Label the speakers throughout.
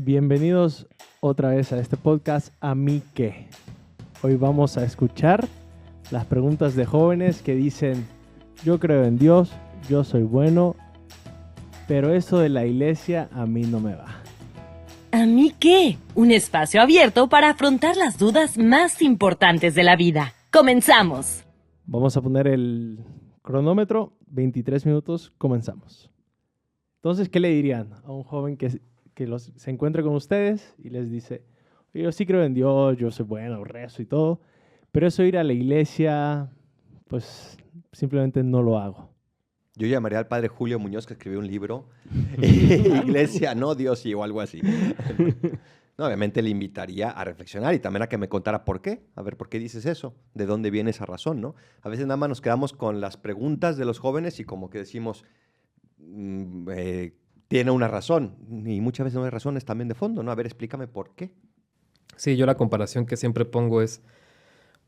Speaker 1: Bienvenidos otra vez a este podcast ¿A mí qué? Hoy vamos a escuchar las preguntas de jóvenes que dicen: yo creo en Dios, yo soy bueno, pero eso de la iglesia a mí no me va.
Speaker 2: ¿A mí qué? Un espacio abierto para afrontar las dudas más importantes de la vida. ¡Comenzamos!
Speaker 1: Vamos a poner el cronómetro, 23 minutos, comenzamos. Entonces, ¿qué le dirían a un joven que se encuentre con ustedes y les dice: yo sí creo en Dios, yo soy bueno, rezo y todo, pero eso ir a la iglesia, pues simplemente no lo hago?
Speaker 3: Yo llamaría al padre Julio Muñoz, que escribió un libro, Iglesia, no Dios, sí, o algo así. No, obviamente le invitaría a reflexionar y también a que me contara por qué. A ver, ¿por qué dices eso? ¿De dónde viene esa razón, no? A veces nada más nos quedamos con las preguntas de los jóvenes y como que decimos, tiene una razón. Y muchas veces no hay razones también de fondo, ¿no? A ver, explícame por qué.
Speaker 4: Sí, yo la comparación que siempre pongo es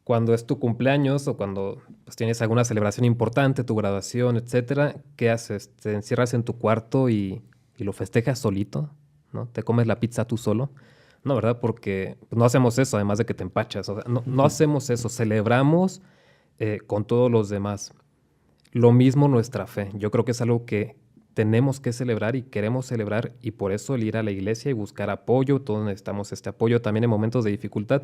Speaker 4: cuando es tu cumpleaños o cuando pues, tienes alguna celebración importante, tu graduación, etcétera, ¿qué haces? ¿Te encierras en tu cuarto y lo festejas solito? ¿No? ¿Te comes la pizza tú solo? No, ¿verdad? Porque no hacemos eso, además de que te empachas. O sea, no hacemos eso, celebramos con todos los demás. Lo mismo nuestra fe. Yo creo que es algo que tenemos que celebrar y queremos celebrar, y por eso el ir a la iglesia y buscar apoyo, todos necesitamos este apoyo también en momentos de dificultad.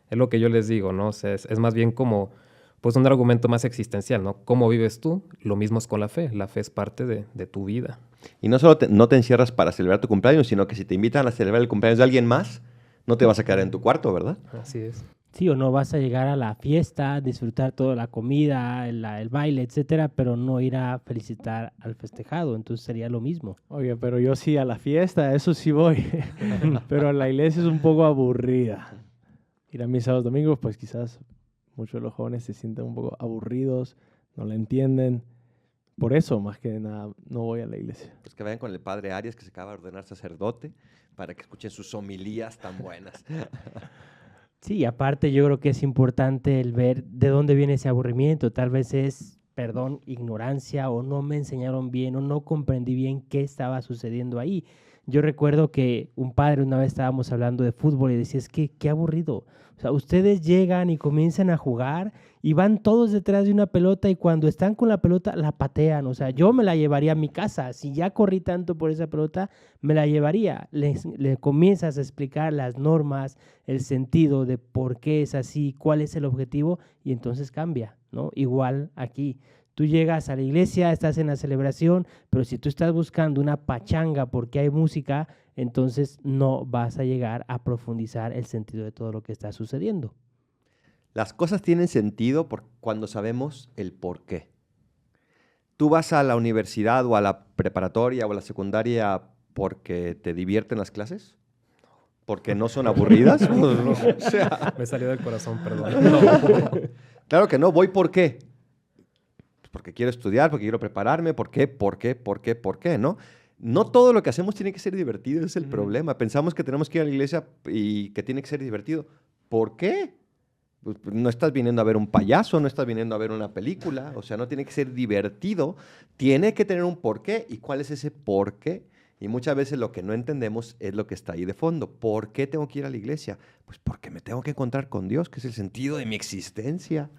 Speaker 4: Es lo que yo les digo, ¿no? O sea, es más bien como pues un argumento más existencial, ¿no? ¿Cómo vives tú? Lo mismo es con la fe. La fe es parte de tu vida.
Speaker 3: Y no solo no te encierras para celebrar tu cumpleaños, sino que si te invitan a celebrar el cumpleaños de alguien más, no te vas a quedar en tu cuarto, ¿verdad?
Speaker 4: Así es.
Speaker 5: Sí, o no vas a llegar a la fiesta, disfrutar toda la comida, el baile, etcétera, pero no ir a felicitar al festejado. Entonces sería lo mismo.
Speaker 1: Oye, pero yo sí a la fiesta, eso sí voy. Pero a la iglesia es un poco aburrida. Ir a misa los domingos, pues quizás muchos de los jóvenes se sienten un poco aburridos, no la entienden. Por eso, más que nada, no voy a la iglesia.
Speaker 3: Pues que vayan con el padre Arias, que se acaba de ordenar sacerdote, para que escuchen sus homilías tan buenas.
Speaker 5: Sí, aparte yo creo que es importante el ver de dónde viene ese aburrimiento. Tal vez es, perdón, ignorancia, o no me enseñaron bien, o no comprendí bien qué estaba sucediendo ahí. Yo recuerdo que un padre, una vez estábamos hablando de fútbol y decía: es que qué aburrido. O sea, ustedes llegan y comienzan a jugar y van todos detrás de una pelota, y cuando están con la pelota la patean. O sea, yo me la llevaría a mi casa. Si ya corrí tanto por esa pelota, me la llevaría. Le comienzas a explicar las normas, el sentido de por qué es así, cuál es el objetivo, y entonces cambia, ¿no? Igual aquí. Tú llegas a la iglesia, estás en la celebración, pero si tú estás buscando una pachanga porque hay música, entonces no vas a llegar a profundizar el sentido de todo lo que está sucediendo.
Speaker 3: Las cosas tienen sentido cuando sabemos el por qué. ¿Tú vas a la universidad o a la preparatoria o a la secundaria porque te divierten las clases? ¿Porque no son aburridas? O sea,
Speaker 4: Me salió del corazón, perdón.
Speaker 3: claro que no. ¿Voy por qué? Porque quiero estudiar, porque quiero prepararme. ¿Por qué? ¿Por qué? ¿No? No todo lo que hacemos tiene que ser divertido, ese es el problema. Pensamos que tenemos que ir a la iglesia y que tiene que ser divertido. ¿Por qué? Pues no estás viniendo a ver un payaso, no estás viniendo a ver una película, o sea, no tiene que ser divertido, tiene que tener un porqué. ¿Y cuál es ese porqué? Y muchas veces lo que no entendemos es lo que está ahí de fondo. ¿Por qué tengo que ir a la iglesia? Pues porque me tengo que encontrar con Dios, que es el sentido de mi existencia.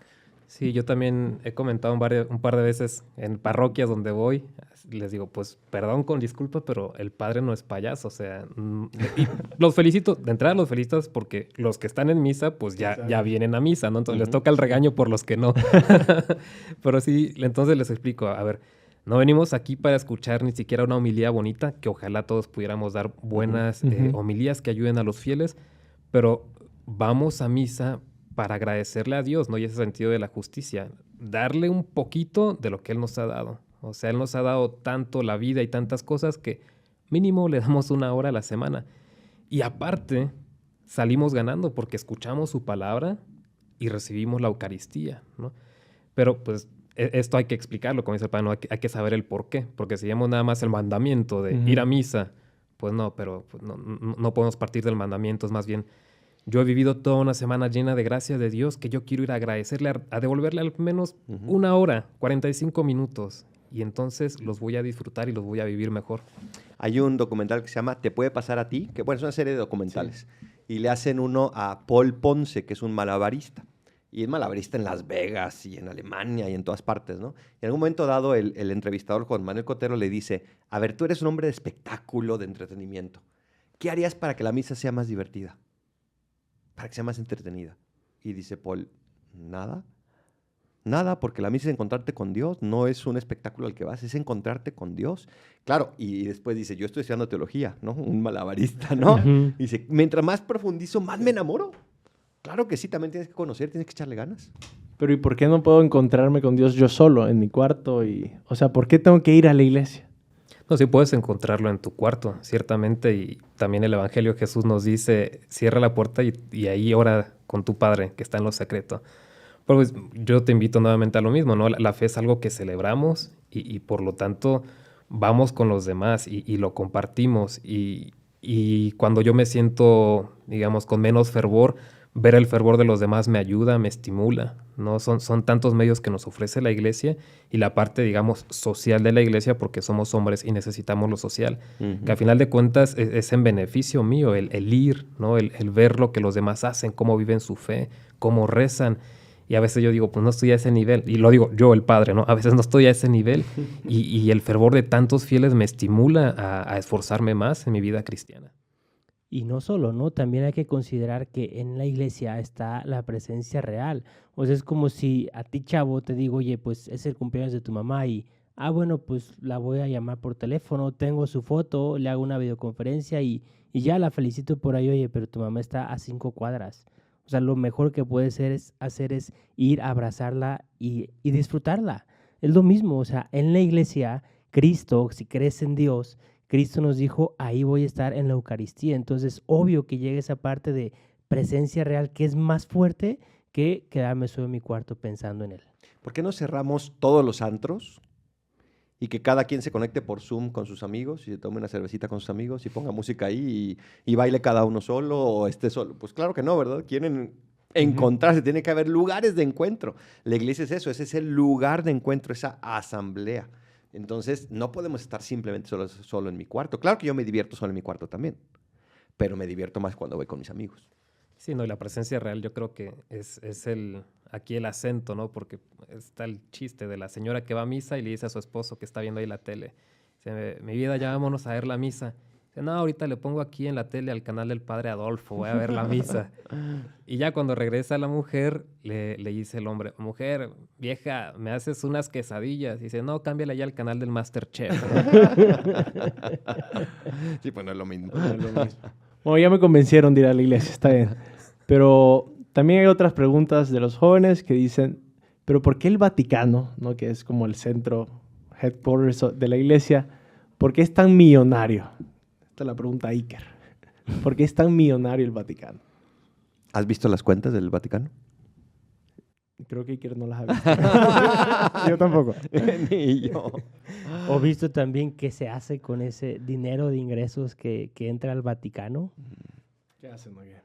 Speaker 4: Sí, yo también he comentado un par de veces en parroquias donde voy, les digo, pues perdón con disculpa, pero el padre no es payaso, o sea, y los felicito, de entrada los felicito porque los que están en misa, pues ya vienen a misa, ¿no? Entonces les toca el regaño por los que no. Pero sí, entonces les explico, a ver, no venimos aquí para escuchar ni siquiera una homilía bonita, que ojalá todos pudiéramos dar buenas homilías que ayuden a los fieles, pero vamos a misa para agradecerle a Dios, ¿no? Y ese sentido de la justicia, darle un poquito de lo que Él nos ha dado. O sea, Él nos ha dado tanto la vida y tantas cosas que mínimo le damos 1 hora a la semana. Y aparte, salimos ganando porque escuchamos su palabra y recibimos la Eucaristía, ¿no? Pero pues esto hay que explicarlo, como dice el padre, ¿no? Hay que saber el por qué, porque si llevamos nada más el mandamiento de ir a misa, pues no, pero pues no podemos partir del mandamiento, es más bien: yo he vivido toda una semana llena de gracia de Dios que yo quiero ir a agradecerle, a devolverle al menos 1 hora, 45 minutos. y entonces los voy a disfrutar y los voy a vivir mejor.
Speaker 3: Hay un documental que se llama Te puede pasar a ti, que bueno, es una serie de documentales. Y le hacen uno a Paul Ponce, que es un malabarista. Y es malabarista en Las Vegas y en Alemania y en todas partes, ¿no? Y en algún momento dado, el entrevistador Juan Manuel Cotero le dice, a ver, tú eres un hombre de espectáculo, de entretenimiento. ¿Qué harías para que la misa sea más divertida? Para que sea más entretenida. Y dice Paul, nada. Nada, porque la misa es encontrarte con Dios, no es un espectáculo al que vas, es encontrarte con Dios. Claro, y después dice, yo estoy estudiando teología, ¿no? Un malabarista, ¿no?
Speaker 5: Ujú.
Speaker 3: Dice, mientras más profundizo, más me enamoro. Claro que sí, también tienes que conocer, tienes que echarle ganas.
Speaker 1: Pero ¿y por qué no puedo encontrarme con Dios yo solo en mi cuarto? O sea, ¿por qué tengo que ir a la iglesia?
Speaker 4: No, sí puedes encontrarlo en tu cuarto, ciertamente, y también el Evangelio Jesús nos dice, cierra la puerta y ahí ora con tu Padre que está en lo secreto. Pues yo te invito nuevamente a lo mismo, ¿no? La fe es algo que celebramos y por lo tanto vamos con los demás y lo compartimos. Y cuando yo me siento, digamos, con menos fervor, ver el fervor de los demás me ayuda, me estimula, ¿no? Son tantos medios que nos ofrece la iglesia y la parte, digamos, social de la iglesia, porque somos hombres y necesitamos lo social, que a final de cuentas es en beneficio mío, el ir, ¿no? El ver lo que los demás hacen, cómo viven su fe, cómo rezan. Y a veces yo digo, pues no estoy a ese nivel. Y lo digo yo, el padre, ¿no? A veces no estoy a ese nivel. Y el fervor de tantos fieles me estimula a esforzarme más en mi vida cristiana.
Speaker 5: Y no solo, ¿no? También hay que considerar que en la iglesia está la presencia real. O sea, es como si a ti, chavo, te digo, oye, pues es el cumpleaños de tu mamá y, bueno, pues la voy a llamar por teléfono, tengo su foto, le hago una videoconferencia y ya la felicito por ahí, oye, pero tu mamá está a 5 cuadras. O sea, lo mejor que puedes hacer es ir a abrazarla y disfrutarla. Es lo mismo, o sea, en la iglesia, Cristo, si crees en Dios, Cristo nos dijo, ahí voy a estar en la Eucaristía. Entonces, obvio que llega esa parte de presencia real que es más fuerte que quedarme solo en mi cuarto pensando en Él.
Speaker 3: ¿Por qué no cerramos todos los antros y que cada quien se conecte por Zoom con sus amigos y se tome una cervecita con sus amigos y ponga música ahí y baile cada uno solo o esté solo? Pues claro que no, ¿verdad? Quieren encontrarse, tiene que haber lugares de encuentro. La iglesia es eso, ese es el lugar de encuentro, esa asamblea. Entonces, no podemos estar simplemente solo en mi cuarto. Claro que yo me divierto solo en mi cuarto también, pero me divierto más cuando voy con mis amigos.
Speaker 4: Sí, no, y la presencia real yo creo que es aquí el acento, ¿no? Porque está el chiste de la señora que va a misa y le dice a su esposo que está viendo ahí la tele, dice, mi vida, ya vámonos a ver la misa. Dice, no, ahorita le pongo aquí en la tele al canal del Padre Adolfo, voy a ver la misa. Y ya cuando regresa la mujer, le dice el hombre, mujer, vieja, ¿me haces unas quesadillas? Y dice, no, cámbiale ya al canal del MasterChef.
Speaker 3: Sí, pues no es lo mismo.
Speaker 1: Bueno, ya me convencieron de ir a la iglesia, está bien. Pero también hay otras preguntas de los jóvenes que dicen, ¿pero por qué el Vaticano, ¿no? Que es como el centro, headquarters de la iglesia, por qué es tan millonario? Esta es la pregunta a Iker. ¿Por qué es tan millonario el Vaticano?
Speaker 3: ¿Has visto las cuentas del Vaticano?
Speaker 1: Creo que Iker no las ha visto. Yo tampoco.
Speaker 3: Ni yo.
Speaker 5: ¿O visto también qué se hace con ese dinero de ingresos que entra al Vaticano?
Speaker 1: ¿Qué hacen, Miguel?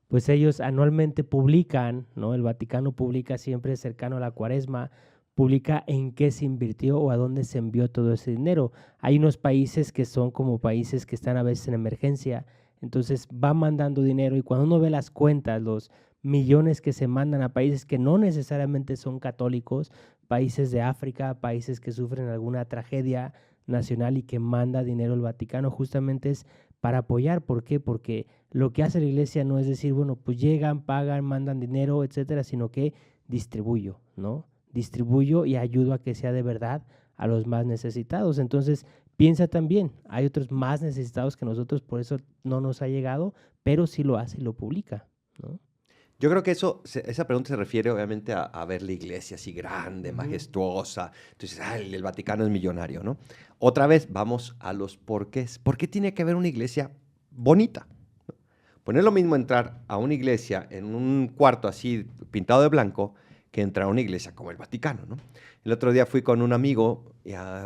Speaker 5: Pues ellos anualmente publican, ¿no? El Vaticano publica siempre cercano a la Cuaresma, publica en qué se invirtió o a dónde se envió todo ese dinero. Hay unos países que son como países que están a veces en emergencia, entonces va mandando dinero y cuando uno ve las cuentas, los millones que se mandan a países que no necesariamente son católicos, países de África, países que sufren alguna tragedia nacional y que manda dinero el Vaticano, justamente es para apoyar. ¿Por qué? Porque lo que hace la iglesia no es decir, bueno, pues llegan, pagan, mandan dinero, etcétera, sino que distribuyo, ¿no? Distribuyo y ayudo a que sea de verdad a los más necesitados. Entonces, piensa también, hay otros más necesitados que nosotros, por eso no nos ha llegado, pero sí lo hace y lo publica, ¿no?
Speaker 3: Yo creo que esa pregunta se refiere obviamente a ver la iglesia así grande, majestuosa. Entonces, el Vaticano es millonario, ¿no? Otra vez, vamos a los porqués. ¿Por qué tiene que haber una iglesia bonita? Pues no es lo mismo entrar a una iglesia en un cuarto así pintado de blanco que entrar a una iglesia como el Vaticano, ¿no? El otro día fui con un amigo,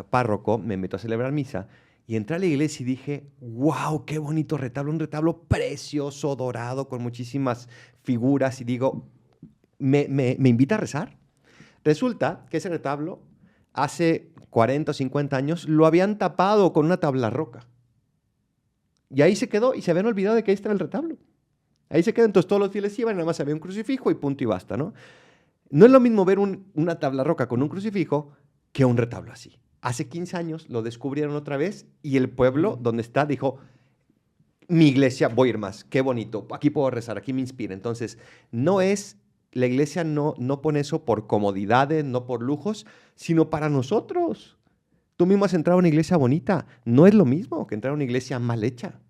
Speaker 3: párroco, me invitó a celebrar misa, y entré a la iglesia y dije, wow, qué bonito retablo, un retablo precioso, dorado, con muchísimas figuras, y digo, ¿me invita a rezar? Resulta que ese retablo hace 40 o 50 años lo habían tapado con una tabla roca. Y ahí se quedó y se habían olvidado de que ahí estaba el retablo. Ahí se quedó, entonces todos los fieles iban, nada más había un crucifijo y punto y basta, ¿no? No es lo mismo ver una tabla roca con un crucifijo que un retablo así. Hace 15 años lo descubrieron otra vez y el pueblo donde está dijo, mi iglesia, voy a ir más, qué bonito, aquí puedo rezar, aquí me inspira. Entonces, la iglesia no pone eso por comodidades, no por lujos, sino para nosotros. Tú mismo has entrado a una iglesia bonita, no es lo mismo que entrar a una iglesia mal hecha.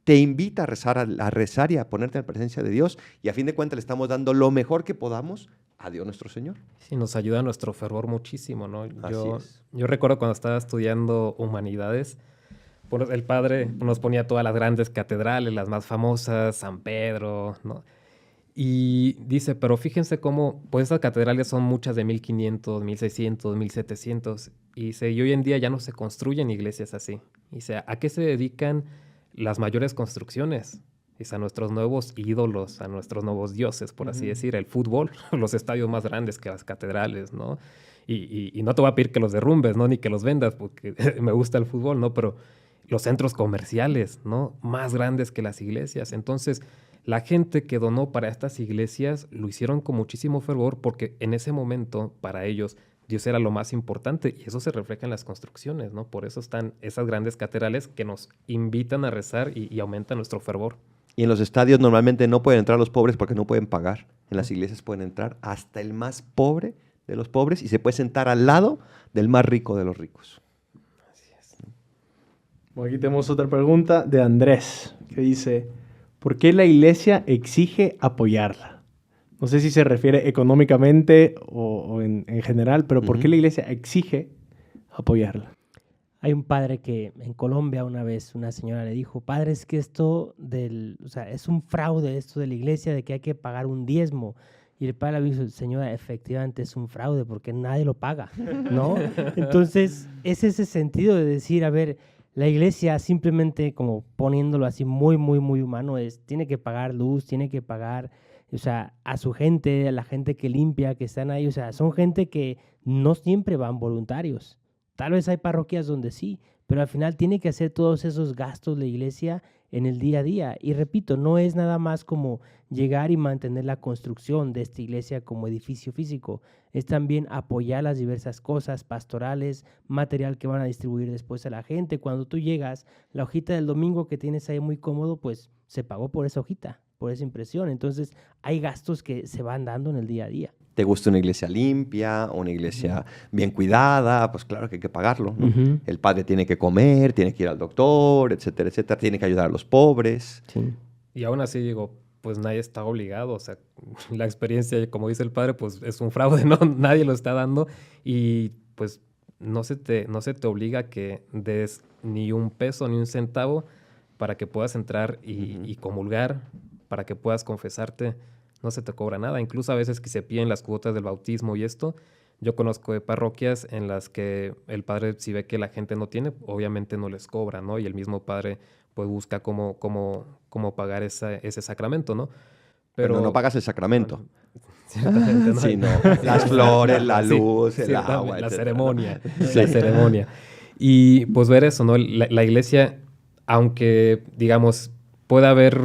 Speaker 3: Te invita a rezar y a ponerte en la presencia de Dios y a fin de cuentas le estamos dando lo mejor que podamos a Dios nuestro Señor.
Speaker 4: Sí, nos ayuda nuestro fervor muchísimo, ¿no?
Speaker 3: Así es.
Speaker 4: Yo recuerdo cuando estaba estudiando humanidades, pues, el padre nos ponía todas las grandes catedrales, las más famosas, San Pedro, ¿no? Y dice, pero fíjense cómo, pues esas catedrales son muchas de 1500, 1600, 1700. Y dice, y hoy en día ya no se construyen iglesias así. Y dice, ¿a qué se dedican las mayores construcciones? Dice, a nuestros nuevos ídolos, a nuestros nuevos dioses, por así decir, el fútbol, los estadios más grandes que las catedrales, ¿no? Y no te voy a pedir que los derrumbes, ¿no? Ni que los vendas, porque me gusta el fútbol, ¿no? Pero los centros comerciales, ¿no? Más grandes que las iglesias. Entonces, la gente que donó para estas iglesias lo hicieron con muchísimo fervor porque en ese momento, para ellos, Dios era lo más importante y eso se refleja en las construcciones, ¿no? Por eso están esas grandes catedrales que nos invitan a rezar y aumentan nuestro fervor.
Speaker 3: Y en los estadios normalmente no pueden entrar los pobres porque no pueden pagar. En las iglesias pueden entrar hasta el más pobre de los pobres y se puede sentar al lado del más rico de los ricos.
Speaker 4: Así es.
Speaker 1: Bueno, aquí tenemos otra pregunta de Andrés, que dice, ¿por qué la iglesia exige apoyarla? No sé si se refiere económicamente o en general, pero ¿por qué la iglesia exige apoyarla?
Speaker 5: Hay un padre que en Colombia una vez una señora le dijo, padre, es que esto es un fraude esto de la iglesia, de que hay que pagar un diezmo. Y el padre le dijo, señora, efectivamente es un fraude porque nadie lo paga, ¿no? Entonces, es ese sentido de decir, a ver, la iglesia simplemente, como poniéndolo así muy, muy, muy humano, tiene que pagar luz, tiene que pagar, a su gente, a la gente que limpia, que están ahí, son gente que no siempre van voluntarios. Tal vez hay parroquias donde sí, pero al final tiene que hacer todos esos gastos la iglesia en el día a día. Y repito, no es nada más como llegar y mantener la construcción de esta iglesia como edificio físico. Es también apoyar las diversas cosas pastorales, material que van a distribuir después a la gente. Cuando tú llegas, la hojita del domingo que tienes ahí muy cómodo, pues se pagó por esa hojita, por esa impresión. Entonces hay gastos que se van dando en el día a día.
Speaker 3: ¿Te gusta una iglesia limpia, una iglesia bien cuidada? Pues claro que hay que pagarlo, ¿no? El padre tiene que comer, tiene que ir al doctor, etcétera, etcétera. Tiene que ayudar a los pobres.
Speaker 5: Sí.
Speaker 4: Y aún así digo, pues nadie está obligado. O sea, la experiencia, como dice el padre, pues es un fraude, ¿no? Nadie lo está dando y pues no se te obliga a que des ni un peso ni un centavo para que puedas entrar y comulgar, para que puedas confesarte. No se te cobra nada. Incluso a veces que se piden las cuotas del bautismo y esto. Yo conozco de parroquias en las que el padre, si ve que la gente no tiene, obviamente no les cobra, ¿no? Y el mismo padre pues busca cómo pagar ese sacramento, ¿no?
Speaker 3: Pero no pagas el sacramento.
Speaker 4: Ciertamente, ¿no?
Speaker 3: Sí, no. Las flores, la luz, el agua,
Speaker 4: la
Speaker 3: etcétera.
Speaker 4: ceremonia.
Speaker 3: Sí.
Speaker 4: La ceremonia. Y pues ver eso, ¿no? La iglesia, aunque, digamos, pueda haber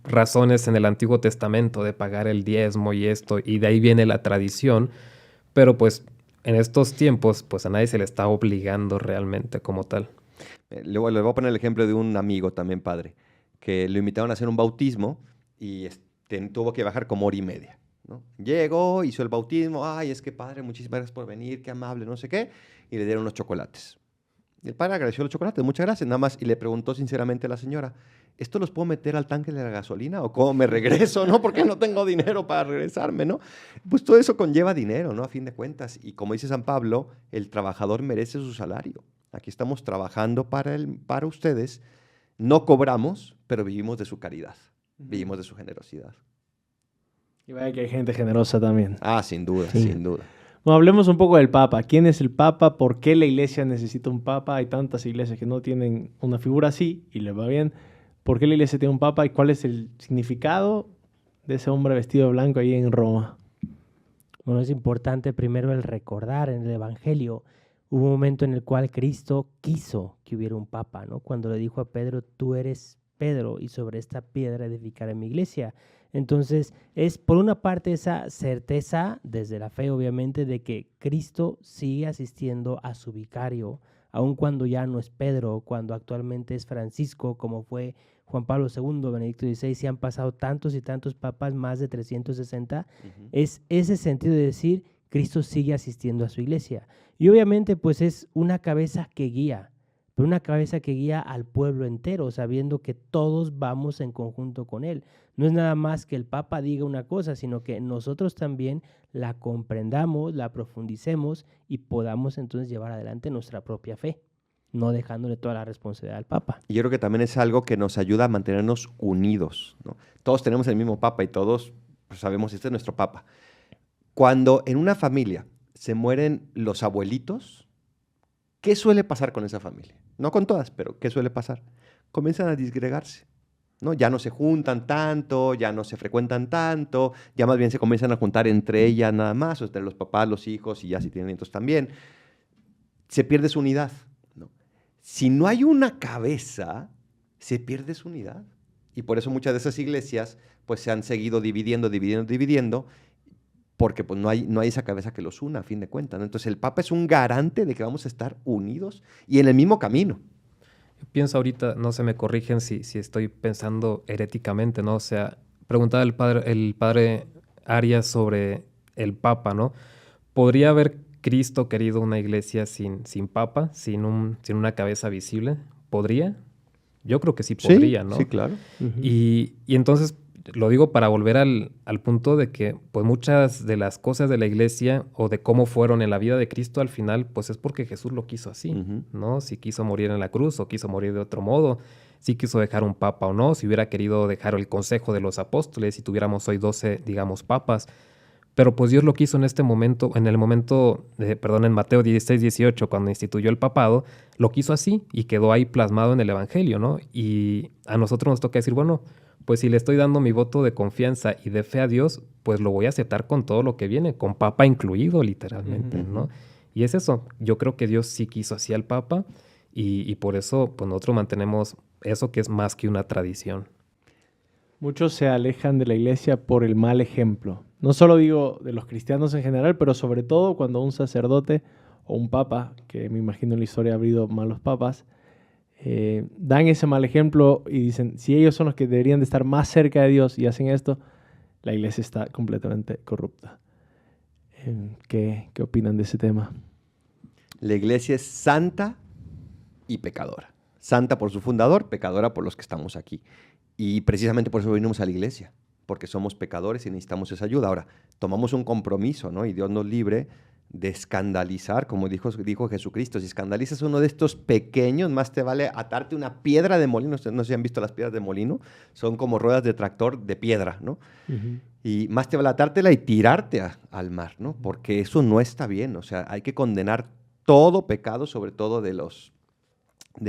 Speaker 4: razones en el Antiguo Testamento de pagar el diezmo y esto, y de ahí viene la tradición, pero pues en estos tiempos pues a nadie se le está obligando realmente como tal.
Speaker 3: Le voy a poner el ejemplo de un amigo también padre, que lo invitaron a hacer un bautismo y tuvo que bajar como 1:30, ¿no? Llegó, hizo el bautismo, ay, es que padre, muchísimas gracias por venir, qué amable, no sé qué, y le dieron unos chocolates. Y el padre agradeció los chocolates, muchas gracias, nada más, y le preguntó sinceramente a la señora, ¿esto los puedo meter al tanque de la gasolina o cómo me regreso, no? Porque no tengo dinero para regresarme, ¿no? Pues todo eso conlleva dinero, ¿no? A fin de cuentas. Y como dice San Pablo, el trabajador merece su salario. Aquí estamos trabajando para ustedes. No cobramos, pero vivimos de su caridad. Vivimos de su generosidad.
Speaker 1: Y vaya que hay gente generosa también.
Speaker 3: Ah, sin duda,
Speaker 5: Sí.
Speaker 3: sin duda.
Speaker 1: Bueno, hablemos un poco del Papa. ¿Quién es el Papa? ¿Por qué la iglesia necesita un Papa? Hay tantas iglesias que no tienen una figura así y les va bien. ¿Por qué la iglesia tiene un Papa y cuál es el significado de ese hombre vestido de blanco ahí en Roma?
Speaker 5: Bueno, es importante primero el recordar en el Evangelio Hubo un momento en el cual Cristo quiso que hubiera un papa, ¿no? Cuando le dijo a Pedro, tú eres Pedro y sobre esta piedra edificaré mi iglesia. Entonces, es por una parte esa certeza, desde la fe obviamente, de que Cristo sigue asistiendo a su vicario, aun cuando ya no es Pedro, cuando actualmente es Francisco, como fue Juan Pablo II, Benedicto XVI, y han pasado tantos y tantos papas, más de 360, es ese sentido de decir, Cristo sigue asistiendo a su iglesia. Y obviamente pues es una cabeza que guía, pero una cabeza que guía al pueblo entero, sabiendo que todos vamos en conjunto con él. No es nada más que el Papa diga una cosa, sino que nosotros también la comprendamos, la profundicemos y podamos entonces llevar adelante nuestra propia fe, no dejándole toda la responsabilidad al Papa.
Speaker 3: Y yo creo que también es algo que nos ayuda a mantenernos unidos, ¿no? Todos tenemos el mismo Papa y todos pues, sabemos, este es nuestro Papa. Cuando en una familia se mueren los abuelitos, ¿qué suele pasar con esa familia? No con todas, pero ¿qué suele pasar? Comienzan a disgregarse, ¿no? Ya no se juntan tanto, ya no se frecuentan tanto, ya más bien se comienzan a juntar entre ellas nada más, o entre los papás, los hijos y ya si tienen nietos también. Se pierde su unidad, ¿no? Si no hay una cabeza, se pierde su unidad. Y por eso muchas de esas iglesias pues se han seguido dividiendo, porque pues, no hay esa cabeza que los una, a fin de cuentas, ¿no? Entonces el Papa es un garante de que vamos a estar unidos y en el mismo camino.
Speaker 4: Yo pienso ahorita, no se me corrigen si estoy pensando heréticamente, ¿no? O sea, preguntaba el padre Arias sobre el Papa, ¿no? ¿Podría haber Cristo querido una iglesia sin Papa, sin una cabeza visible? ¿Podría? Yo creo que sí podría, ¿no?
Speaker 3: Sí, claro.
Speaker 4: Y entonces lo digo para volver al punto de que pues muchas de las cosas de la iglesia o de cómo fueron en la vida de Cristo al final, pues es porque Jesús lo quiso así, ¿no? Si quiso morir en la cruz o quiso morir de otro modo, si quiso dejar un papa o no, si hubiera querido dejar el consejo de los apóstoles, si tuviéramos hoy 12, digamos, papas. Pero pues Dios lo quiso en este momento, en Mateo 16, 18, cuando instituyó el papado, lo quiso así y quedó ahí plasmado en el Evangelio, ¿no? Y a nosotros nos toca decir, bueno, pues si le estoy dando mi voto de confianza y de fe a Dios, pues lo voy a aceptar con todo lo que viene, con Papa incluido, literalmente, ¿no? Y es eso, yo creo que Dios sí quiso así al Papa y por eso pues nosotros mantenemos eso que es más que una tradición.
Speaker 1: Muchos se alejan de la iglesia por el mal ejemplo. No solo digo de los cristianos en general, pero sobre todo cuando un sacerdote o un papa, que me imagino en la historia ha habido malos papas, dan ese mal ejemplo y dicen, si ellos son los que deberían de estar más cerca de Dios y hacen esto, la iglesia está completamente corrupta. ¿Qué opinan de ese tema?
Speaker 3: La iglesia es santa y pecadora. Santa por su fundador, pecadora por los que estamos aquí. Y precisamente por eso venimos a la iglesia, porque somos pecadores y necesitamos esa ayuda. Ahora, tomamos un compromiso, ¿no? Y Dios nos libre de escandalizar, como dijo Jesucristo. Si escandalizas uno de estos pequeños, más te vale atarte una piedra de molino. Ustedes no sé si han visto las piedras de molino, son como ruedas de tractor de piedra, ¿no? Y más te vale atártela y tirarte al mar, ¿no? Porque eso no está bien. O sea, hay que condenar todo pecado, sobre todo de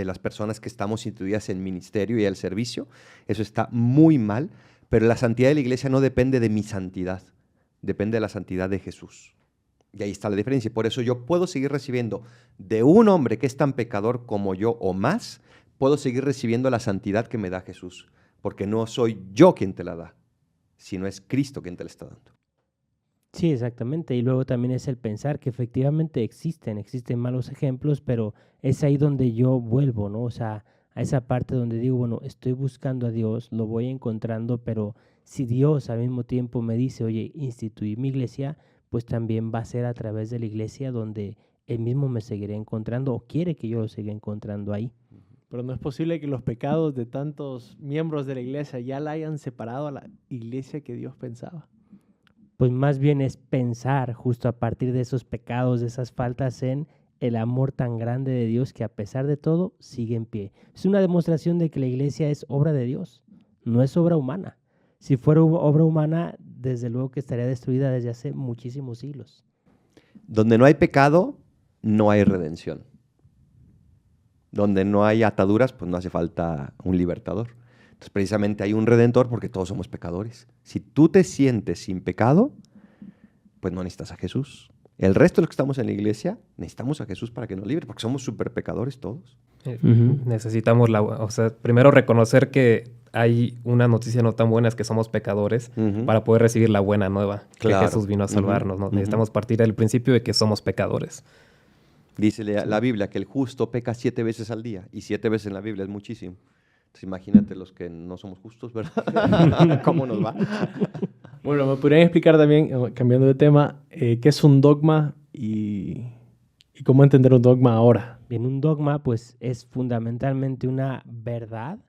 Speaker 3: las personas que estamos instituidas en ministerio y al servicio. Eso está muy mal, pero la santidad de la iglesia no depende de mi santidad, depende de la santidad de Jesús. Y ahí está la diferencia. Por eso yo puedo seguir recibiendo de un hombre que es tan pecador como yo o más, puedo seguir recibiendo la santidad que me da Jesús, porque no soy yo quien te la da, sino es Cristo quien te la está dando.
Speaker 5: Sí, exactamente. Y luego también es el pensar que efectivamente existen malos ejemplos, pero es ahí donde yo vuelvo, ¿no? O sea, a esa parte donde digo, bueno, estoy buscando a Dios, lo voy encontrando, pero si Dios al mismo tiempo me dice, oye, instituí mi iglesia, pues también va a ser a través de la iglesia donde Él mismo me seguirá encontrando o quiere que yo lo siga encontrando ahí.
Speaker 1: Pero no es posible que los pecados de tantos miembros de la iglesia ya la hayan separado a la iglesia que Dios pensaba.
Speaker 5: Pues más bien es pensar justo a partir de esos pecados, de esas faltas en el amor tan grande de Dios que a pesar de todo sigue en pie. Es una demostración de que la iglesia es obra de Dios, no es obra humana. Si fuera obra humana, desde luego que estaría destruida desde hace muchísimos siglos.
Speaker 3: Donde no hay pecado, no hay redención. Donde no hay ataduras, pues no hace falta un libertador. Entonces, precisamente hay un redentor porque todos somos pecadores. Si tú te sientes sin pecado, pues no necesitas a Jesús. El resto de los que estamos en la iglesia necesitamos a Jesús para que nos libre, porque somos súper pecadores todos.
Speaker 4: Necesitamos, o sea, primero reconocer que hay una noticia no tan buena, es que somos pecadores, para poder recibir la buena nueva,
Speaker 3: Claro.
Speaker 4: que Jesús vino a salvarnos, ¿no? Necesitamos partir del principio de que somos pecadores.
Speaker 3: Dice la Biblia que el justo peca 7 veces al día, y 7 veces en la Biblia es muchísimo. Entonces imagínate los que no somos justos, ¿verdad? ¿Cómo nos va?
Speaker 1: Bueno, me podrían explicar también, cambiando de tema, qué es un dogma y cómo entender un dogma ahora.
Speaker 5: Bien, un dogma pues es fundamentalmente una verdad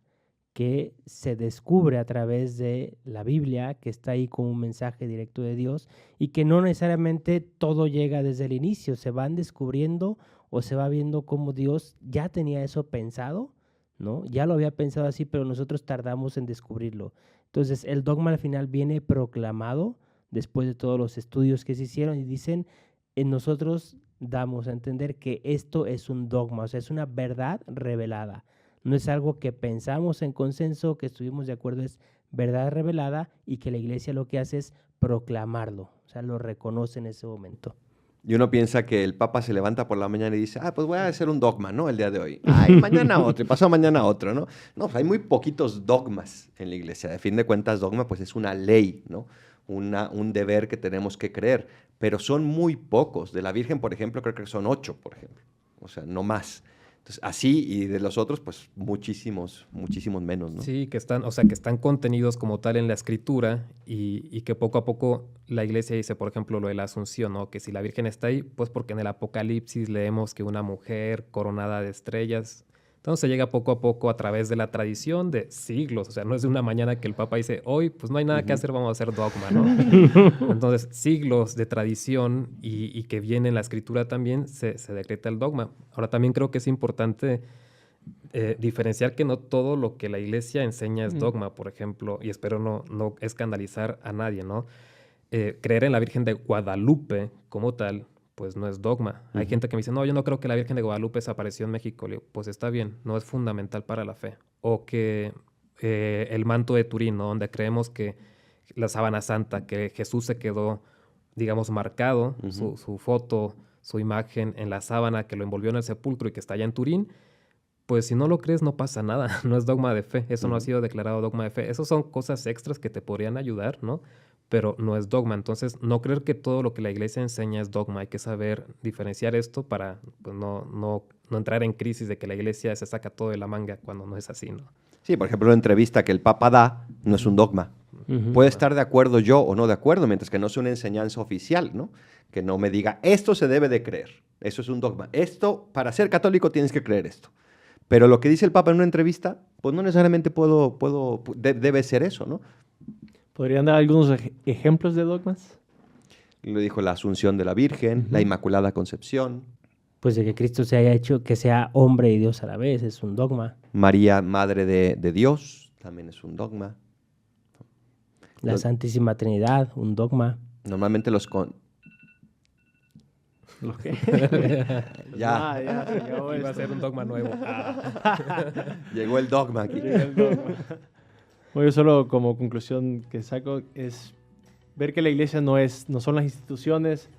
Speaker 5: que se descubre a través de la Biblia, que está ahí como un mensaje directo de Dios y que no necesariamente todo llega desde el inicio, se van descubriendo o se va viendo cómo Dios ya tenía eso pensado, ¿no? Ya lo había pensado así, pero nosotros tardamos en descubrirlo. Entonces, el dogma al final viene proclamado después de todos los estudios que se hicieron y dicen, nosotros damos a entender que esto es un dogma, o sea, es una verdad revelada. No es algo que pensamos en consenso, que estuvimos de acuerdo, es verdad revelada y que la iglesia lo que hace es proclamarlo, o sea, lo reconoce en ese momento.
Speaker 3: Y uno piensa que el Papa se levanta por la mañana y dice, pues voy a hacer un dogma, ¿no? El día de hoy. Ay, mañana otro, y pasado mañana otro, ¿no? No, pues hay muy poquitos dogmas en la iglesia. De fin de cuentas, dogma pues es una ley, ¿no? Un deber que tenemos que creer. Pero son muy pocos. De la Virgen, por ejemplo, creo que son 8, por ejemplo. O sea, no más. Entonces, así, y de los otros, pues muchísimos menos, ¿no?
Speaker 4: Sí, que están, o sea, que están contenidos como tal en la Escritura y que poco a poco la Iglesia dice, por ejemplo, lo de la Asunción, ¿no? Que si la Virgen está ahí, pues porque en el Apocalipsis leemos que una mujer coronada de estrellas. Entonces se llega poco a poco a través de la tradición de siglos. O sea, no es de una mañana que el Papa dice, hoy pues no hay nada que hacer, vamos a hacer dogma, ¿no? Entonces, siglos de tradición y que viene en la Escritura también se decreta el dogma. Ahora, también creo que es importante diferenciar que no todo lo que la Iglesia enseña es dogma, por ejemplo, y espero no escandalizar a nadie, ¿no? Creer en la Virgen de Guadalupe como tal, pues no es dogma. Hay gente que me dice, no, yo no creo que la Virgen de Guadalupe desapareció en México. Le digo, pues está bien, no es fundamental para la fe. O que el manto de Turín, ¿no? Donde creemos que la sábana santa, que Jesús se quedó, digamos, marcado, su foto, su imagen en la sábana que lo envolvió en el sepulcro y que está allá en Turín, pues si no lo crees no pasa nada, no es dogma de fe, eso no ha sido declarado dogma de fe. Esas son cosas extras que te podrían ayudar, ¿no? Pero no es dogma. Entonces, no creer que todo lo que la iglesia enseña es dogma. Hay que saber diferenciar esto para pues, no entrar en crisis de que la iglesia se saca todo de la manga cuando no es así, ¿no?
Speaker 3: Sí, por ejemplo, una entrevista que el Papa da no es un dogma. Puede estar de acuerdo yo o no de acuerdo, mientras que no sea una enseñanza oficial, ¿no? Que no me diga, esto se debe de creer. Eso es un dogma. Esto, para ser católico tienes que creer esto. Pero lo que dice el Papa en una entrevista, pues no necesariamente debe ser eso, ¿no?
Speaker 1: ¿Podrían dar algunos ejemplos de dogmas?
Speaker 3: Lo dijo la Asunción de la Virgen, la Inmaculada Concepción.
Speaker 5: Pues de que Cristo se haya hecho que sea hombre y Dios a la vez, es un dogma.
Speaker 3: María, Madre de Dios, también es un dogma.
Speaker 5: La Santísima Trinidad, un dogma.
Speaker 3: Normalmente
Speaker 1: ¿Los qué?
Speaker 3: Ya.
Speaker 1: Ya, se acabó
Speaker 4: Iba a
Speaker 1: esto.
Speaker 4: ser un dogma nuevo.
Speaker 3: Llegó el dogma aquí.
Speaker 1: Bueno, yo solo como conclusión que saco es ver que la iglesia no son las instituciones,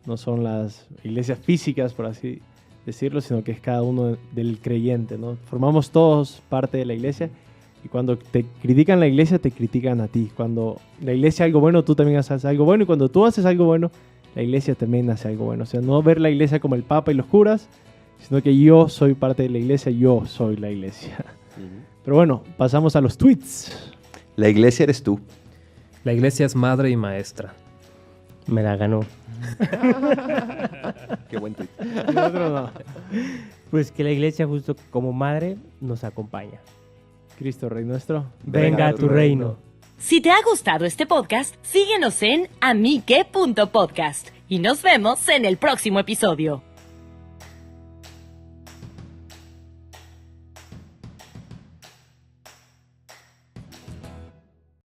Speaker 1: no son las iglesias físicas, por así decirlo, sino que es cada uno del creyente, ¿no? Formamos todos parte de la iglesia y cuando te critican la iglesia, te critican a ti. Cuando la iglesia hace algo bueno, tú también haces algo bueno y cuando tú haces algo bueno, la iglesia también hace algo bueno. O sea, no ver la iglesia como el Papa y los curas, sino que yo soy parte de la iglesia, yo soy la iglesia. Pero bueno, pasamos a los tweets.
Speaker 3: La iglesia eres tú.
Speaker 4: La iglesia es madre y maestra.
Speaker 5: Me la ganó.
Speaker 3: Qué buen tweet.
Speaker 1: Nosotros no.
Speaker 5: Pues que la iglesia justo como madre nos acompaña.
Speaker 1: Cristo Rey nuestro.
Speaker 5: Venga a tu reino.
Speaker 2: Si te ha gustado este podcast, síguenos en amique.podcast y nos vemos en el próximo episodio.